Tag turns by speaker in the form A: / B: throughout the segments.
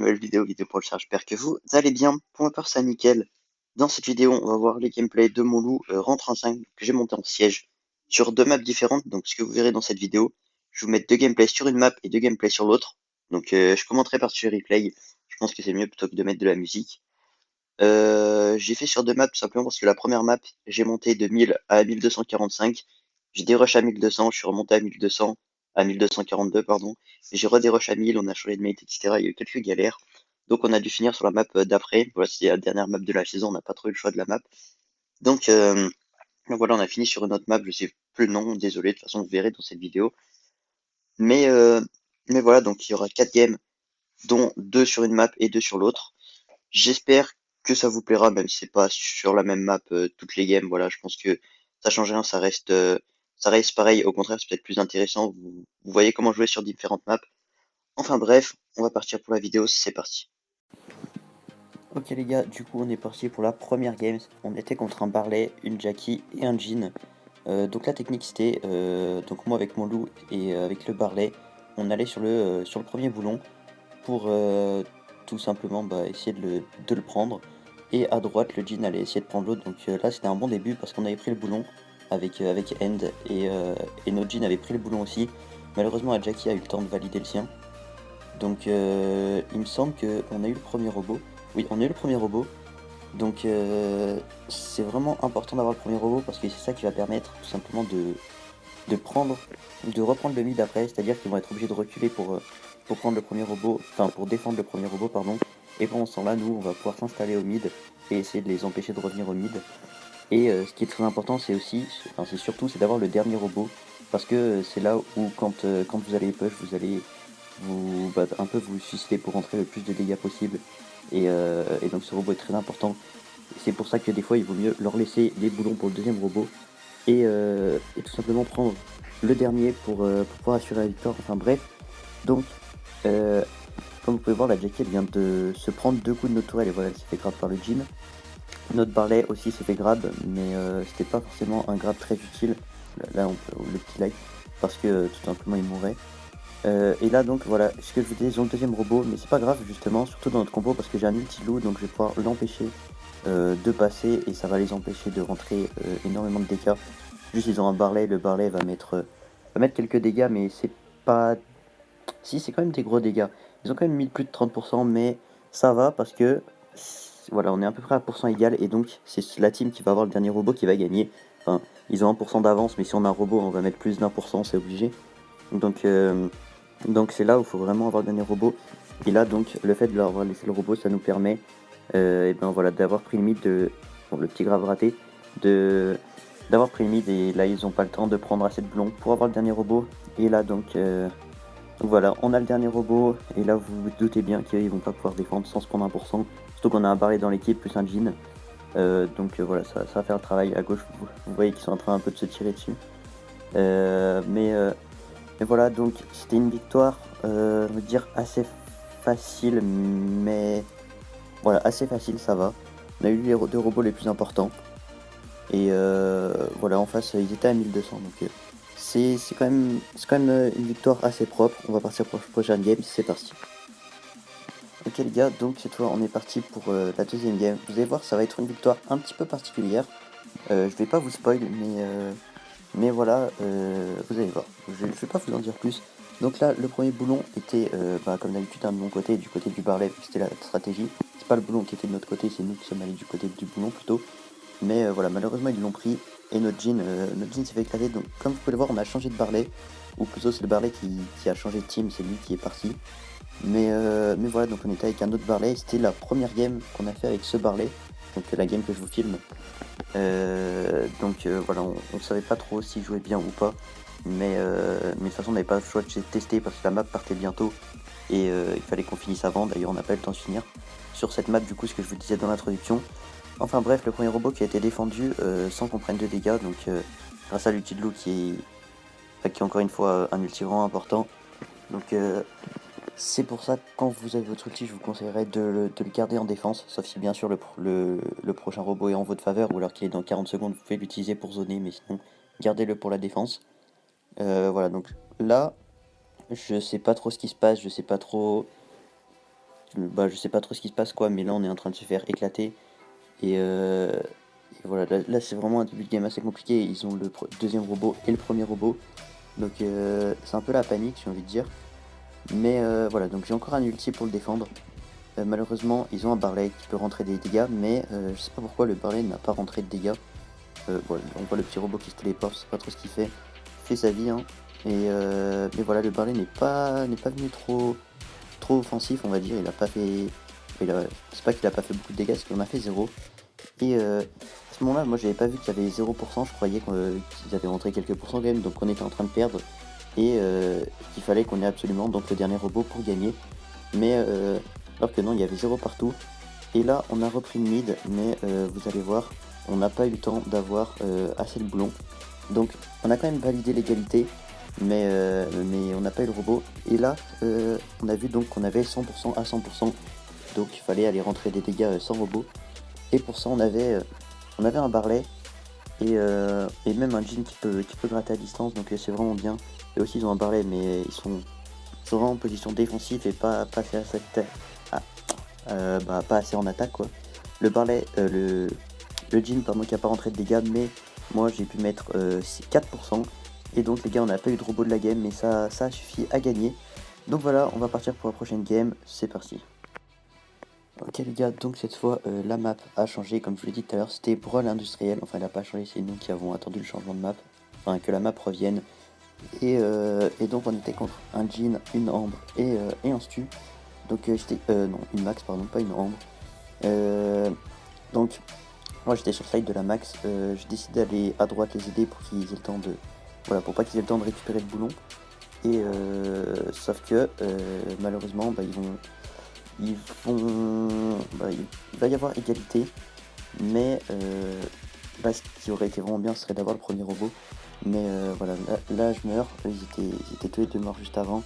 A: nouvelle vidéo pour le chat, j'espère que vous allez bien. Pour ma part, ça nickel. Dans cette vidéo, on va voir les gameplays de mon loup rentre en 5 que j'ai monté en siège sur deux maps différentes. Donc ce que vous verrez dans cette vidéo, je vais vous mettre deux gameplays sur une map et deux gameplays sur l'autre. Donc je commenterai par-dessus les replays. Je pense que c'est mieux plutôt que de mettre de la musique. J'ai fait sur deux maps tout simplement parce que la première map, j'ai monté de 1000 à 1245. J'ai des rushs à 1200, je suis remonté à 1200, à 1242, pardon. Et j'ai redérush à 1000, on a changé de mate, etc. Il y a eu quelques galères. Donc on a dû finir sur la map d'après. Voilà, c'est la dernière map de la saison, on n'a pas trop eu le choix de la map. Donc voilà, on a fini sur une autre map, je sais plus le nom, désolé, de toute façon vous verrez dans cette vidéo. Mais, euh, mais voilà, donc il y aura 4 games, dont 2 sur une map et 2 sur l'autre. J'espère que ça vous plaira, même si c'est pas sur la même map toutes les games. Voilà, je pense que ça change rien, ça reste pareil. Au contraire, c'est peut-être plus intéressant. Vous voyez comment jouer sur différentes maps. Enfin bref, on va partir pour la vidéo, c'est parti. Ok les gars, du coup on est parti pour la première game. On était contre un Barley, une Jackie et un Jean. Donc la technique c'était, donc moi avec mon loup et avec le Barley, on allait sur le premier boulon pour tout simplement essayer de le prendre. Et à droite, le Jin allait essayer de prendre l'autre. Donc là, c'était un bon début parce qu'on avait pris le boulon avec End et notre Jin avait pris le boulon aussi. Malheureusement, Jackie a eu le temps de valider le sien. Donc il me semble qu'on a eu le premier robot. Oui, on a eu le premier robot. Donc c'est vraiment important d'avoir le premier robot parce que c'est ça qui va permettre tout simplement de prendre, de reprendre le mid après, c'est-à-dire qu'ils vont être obligés de reculer pour prendre le premier robot, enfin pour défendre le premier robot, pardon. Et pendant ce temps-là, nous, on va pouvoir s'installer au mid et essayer de les empêcher de revenir au mid. Et ce qui est très important, c'est aussi, enfin c'est surtout, c'est d'avoir le dernier robot, parce que c'est là où quand vous allez push, vous allez un peu vous suicider pour rentrer le plus de dégâts possible. Et donc ce robot est très important. C'est pour ça que des fois, il vaut mieux leur laisser les boulons pour le deuxième robot et tout simplement prendre le dernier pour pouvoir assurer la victoire. Enfin bref, donc euh, comme vous pouvez voir, la Jackie elle vient de se prendre deux coups de notre tourelle et voilà, elle s'est fait grab par le Jean. Notre Barley aussi s'est fait grab, mais c'était pas forcément un grab très utile. Là, le petit like, parce que tout simplement il mourrait. Et là donc voilà, ce que je vous disais, ils ont le deuxième robot, mais c'est pas grave justement, surtout dans notre combo parce que j'ai un multi-loup, donc je vais pouvoir l'empêcher de passer et ça va les empêcher de rentrer énormément de dégâts. Juste ils ont un Barley, le Barley va mettre quelques dégâts, mais c'est pas... Si, c'est quand même des gros dégâts. Ils ont quand même mis plus de 30%, mais ça va parce que voilà, on est à peu près à pourcent égal et donc c'est la team qui va avoir le dernier robot qui va gagner. Enfin, ils ont 1% d'avance, mais si on a un robot, on va mettre plus d'1%, c'est obligé. Donc donc c'est là où il faut vraiment avoir le dernier robot. Et là donc le fait de leur avoir laissé le robot, ça nous permet et ben voilà d'avoir pris le mid de bon, le petit grave raté de d'avoir pris le mid et là ils ont pas le temps de prendre assez de blond pour avoir le dernier robot. Et là donc voilà, on a le dernier robot et là vous vous doutez bien qu'ils vont pas pouvoir défendre sans se prendre 1%. Surtout qu'on a un Barley dans l'équipe plus un Jean. Donc voilà, ça va faire le travail. À gauche, vous voyez qu'ils sont en train un peu de se tirer dessus. Euh, mais euh, et voilà, donc c'était une victoire, je veux dire, assez facile, mais voilà, assez facile, ça va. On a eu les deux robots les plus importants. Et voilà, en face, ils étaient à 1200, donc c'est quand même une victoire assez propre. On va partir pour la prochaine game, c'est parti. Ok les gars, donc cette fois on est parti pour la deuxième game. Vous allez voir, ça va être une victoire un petit peu particulière. Je vais pas vous spoil, mais voilà, vous allez voir. Je vais pas vous en dire plus. Donc là, le premier boulon était, comme d'habitude, de mon côté, du côté du Barley, c'était la stratégie. C'est pas le boulon qui était de notre côté, c'est nous qui sommes allés du côté du boulon plutôt. Mais voilà, malheureusement, ils l'ont pris. Et notre jean s'est fait éclater. Donc, comme vous pouvez le voir, on a changé de Barley. Ou plutôt, c'est le Barley qui a changé de team, c'est lui qui est parti. Mais voilà, donc on était avec un autre Barley. C'était la première game qu'on a fait avec ce Barley. Donc, la game que je vous filme. Voilà, on savait pas trop s'il jouait bien ou pas. Mais de toute façon, on n'avait pas le choix de tester parce que la map partait bientôt. Et il fallait qu'on finisse avant. D'ailleurs, on n'a pas eu le temps de finir sur cette map, du coup, ce que je vous disais dans l'introduction. Enfin bref, le premier robot qui a été défendu sans qu'on prenne de dégâts. Donc, grâce à l'ulti de loup qui est encore une fois un ulti vraiment important. Donc, c'est pour ça que quand vous avez votre ulti, je vous conseillerais de le garder en défense, sauf si bien sûr le prochain robot est en votre faveur ou alors qu'il est dans 40 secondes, vous pouvez l'utiliser pour zoner, mais sinon gardez-le pour la défense. Voilà, donc là, je sais pas trop ce qui se passe, je sais pas trop. je sais pas trop ce qui se passe quoi, mais là on est en train de se faire éclater. Et, voilà, là c'est vraiment un début de game assez compliqué. Ils ont le deuxième robot et le premier robot. Donc c'est un peu la panique, j'ai envie de dire. Mais voilà, donc j'ai encore un ulti pour le défendre. Malheureusement, ils ont un Barley qui peut rentrer des dégâts, mais je sais pas pourquoi le Barley n'a pas rentré de dégâts. Voilà, on voit le petit robot qui se téléporte, je sais pas trop ce qu'il fait. Il fait sa vie, hein. Et mais voilà, le Barley n'est pas venu trop offensif, on va dire. Il a pas fait. C'est pas qu'il a pas fait beaucoup de dégâts, c'est qu'il en a fait 0. Et à ce moment-là, moi j'avais pas vu qu'il y avait 0%, je croyais qu'ils avaient rentré quelques pourcents quand même, donc on était en train de perdre. Et qu'il fallait qu'on ait absolument donc le dernier robot pour gagner. Mais alors que non, il y avait 0 partout. Et là, on a repris le mid, mais vous allez voir, on n'a pas eu le temps d'avoir assez de boulons. Donc on a quand même validé l'égalité, mais on n'a pas eu le robot. Et là, on a vu donc qu'on avait 100% à 100%, donc il fallait aller rentrer des dégâts sans robot. Et pour ça, on avait un Barley et même un Jhin qui peut gratter à distance, donc c'est vraiment bien. Et aussi, ils ont un Barley, mais ils sont vraiment en position défensive et pas assez à cette pas assez en attaque quoi. Le Barley, le Jhin pardon, qui a pas rentré de dégâts, mais moi j'ai pu mettre 4%. Et donc les gars, on n'a pas eu de robot de la game, mais ça a suffi à gagner. Donc voilà, on va partir pour la prochaine game, c'est parti. Ok les gars, donc cette fois la map a changé, comme je vous l'ai dit tout à l'heure, c'était Brawl industriel, enfin elle n'a pas changé, c'est nous qui avons attendu le changement de map, enfin que la map revienne. Et donc on était contre un Jhin, une Ambre et un Stu. Donc j'étais, non, une Max pardon, pas une Ambre. Donc moi j'étais sur le side de la Max, j'ai décidé d'aller à droite les aider pour qu'ils aient le temps de... Voilà, pour pas qu'ils aient le temps de récupérer le boulon. Et sauf que malheureusement il va y avoir égalité, mais là ce qui aurait été vraiment bien ce serait d'avoir le premier robot. Mais voilà, là je meurs, ils étaient tous les deux morts juste avant.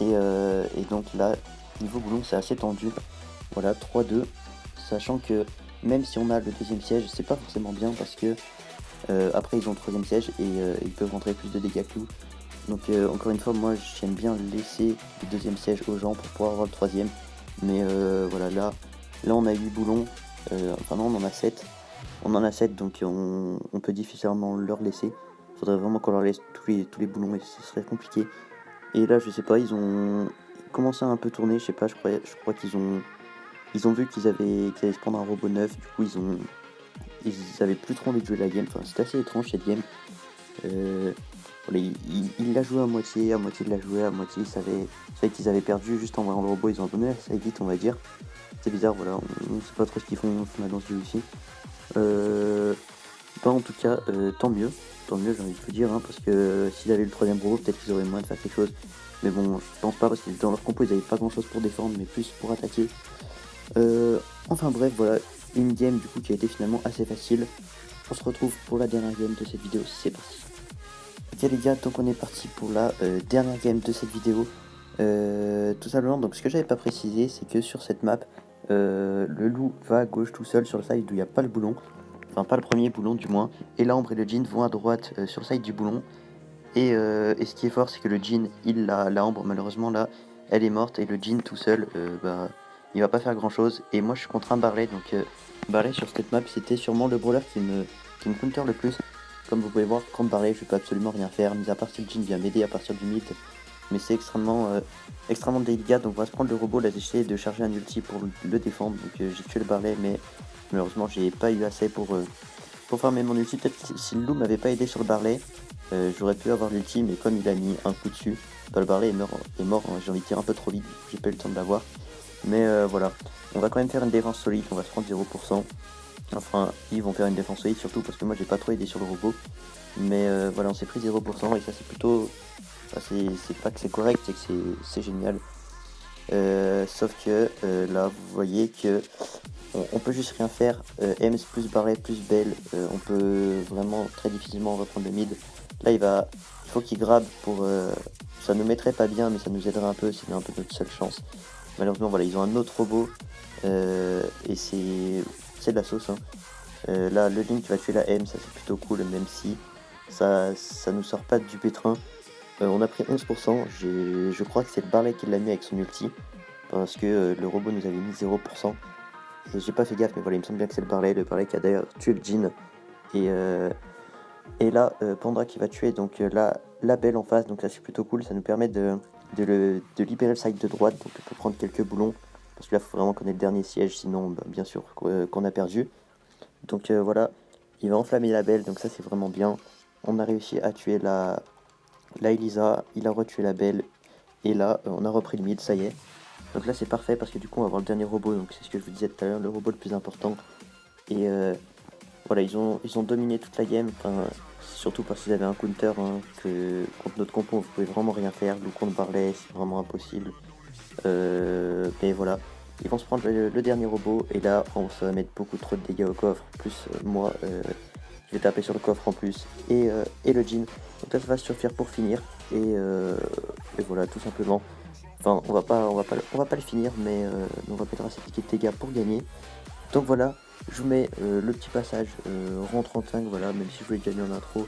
A: Et donc là, niveau boulon c'est assez tendu. Voilà, 3-2, sachant que même si on a le deuxième siège, c'est pas forcément bien parce que après ils ont le troisième siège et ils peuvent rentrer plus de dégâts que nous. Donc encore une fois, moi j'aime bien laisser le deuxième siège aux gens pour pouvoir avoir le troisième. Mais voilà, là on a 8 boulons, enfin non on en a 7. On en a 7 donc on peut difficilement leur laisser. Faudrait vraiment qu'on leur laisse tous les boulons et ce serait compliqué. Et là je sais pas, ils ont commencé à un peu tourner, je sais pas, je crois qu'ils ont vu qu'ils allaient se prendre un robot neuf, du coup ils avaient plus trop envie de jouer la game, enfin c'était assez étrange cette game. Voilà, il l'a joué à moitié il l'a joué, à moitié il savait qu'ils avaient perdu juste en voyant le robot, ils ont abandonné assez vite on va dire. C'est bizarre, voilà, on ne sait pas trop ce qu'ils font dans ce jeu ici. En tout cas, tant mieux j'ai envie de vous dire, hein, parce que s'ils avaient eu le troisième robot, peut-être qu'ils auraient moyen de faire quelque chose. Mais bon, je pense pas parce que dans leur compo ils avaient pas grand chose pour défendre, mais plus pour attaquer. Enfin bref, voilà, une game du coup qui a été finalement assez facile. On se retrouve pour la dernière game de cette vidéo, c'est parti. Ok les gars, donc on est parti pour la dernière game de cette vidéo. Tout simplement, donc ce que j'avais pas précisé, c'est que sur cette map, le loup va à gauche tout seul sur le side où il n'y a pas le boulon. Enfin pas le premier boulon du moins. Et l'Ambre et le Jhin vont à droite sur le side du boulon. Et ce qui est fort, c'est que le Jhin, la Ambre malheureusement là, elle est morte. Et le Jhin tout seul, il va pas faire grand chose. Et moi je suis contre un Barley, donc Barley sur cette map c'était sûrement le brawler qui me counter le plus. Comme vous pouvez voir, contre Barley je peux absolument rien faire, mis à part si le Jhin vient m'aider à partir du mid. Mais c'est extrêmement délicat, donc on va se prendre le robot, là j'ai essayé de charger un ulti pour le défendre. Donc j'ai tué le Barley, mais malheureusement j'ai pas eu assez pour farmer mon ulti. Peut-être que si le loup m'avait pas aidé sur le Barley, j'aurais pu avoir l'ulti, mais comme il a mis un coup dessus, le Barley est mort hein, j'ai envie de dire un peu trop vite, j'ai pas eu le temps de l'avoir. Mais voilà, on va quand même faire une défense solide, on va se prendre 0%. Enfin, ils vont faire une défense solide surtout parce que moi j'ai pas trop aidé sur le robot. Mais voilà, on s'est pris 0% et ça c'est plutôt... c'est pas que c'est correct, c'est que c'est génial. Sauf que là vous voyez que on peut juste rien faire. Ems plus Barret plus Belle, on peut vraiment très difficilement reprendre le mid. Là il faut qu'il grab pour... ça nous mettrait pas bien mais ça nous aiderait un peu, c'est un peu notre seule chance. Malheureusement voilà, ils ont un autre robot et c'est de la sauce hein. Là le Link va tuer la M, ça c'est plutôt cool même si ça nous sort pas du pétrin. On a pris 11%, je crois que c'est le Barley qui l'a mis avec son ulti. parce que le robot nous avait mis 0%. Et j'ai pas fait gaffe, mais voilà, il me semble bien que c'est le Barley qui a d'ailleurs tué le Jean. Et là, Panda qui va tuer donc la Belle en face, donc ça c'est plutôt cool, ça nous permet de libérer le side de droite, donc pour prendre quelques boulons, parce que là il faut vraiment qu'on ait le dernier siège, sinon bah, bien sûr qu'on a perdu. Donc voilà, il va enflammer la Belle, donc ça c'est vraiment bien. On a réussi à tuer la Elisa, il a retué la Belle, et là on a repris le mid, ça y est. Donc là c'est parfait parce que du coup on va avoir le dernier robot, donc c'est ce que je vous disais tout à l'heure, le robot le plus important. Et voilà, ils ont dominé toute la game, surtout parce qu'ils avaient un counter que contre notre compo vous pouvez vraiment rien faire, ou contre Barley c'est vraiment impossible. Mais voilà, ils vont se prendre le dernier robot et là ça va mettre beaucoup trop de dégâts au coffre, plus moi je vais taper sur le coffre en plus et le Jean. Donc là ça va suffire pour finir et voilà tout simplement. Enfin on va pas le finir mais on va mettre assez de dégâts pour gagner. Donc voilà, je vous mets le petit passage rang 35, voilà, même si je vous l'ai déjà mis en intro,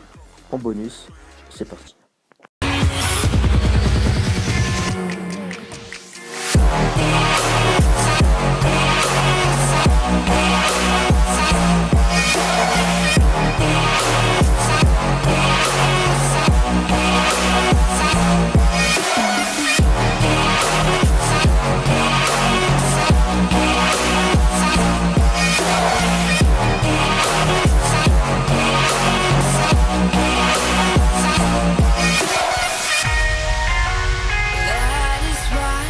A: en bonus. C'est parti.
B: That is why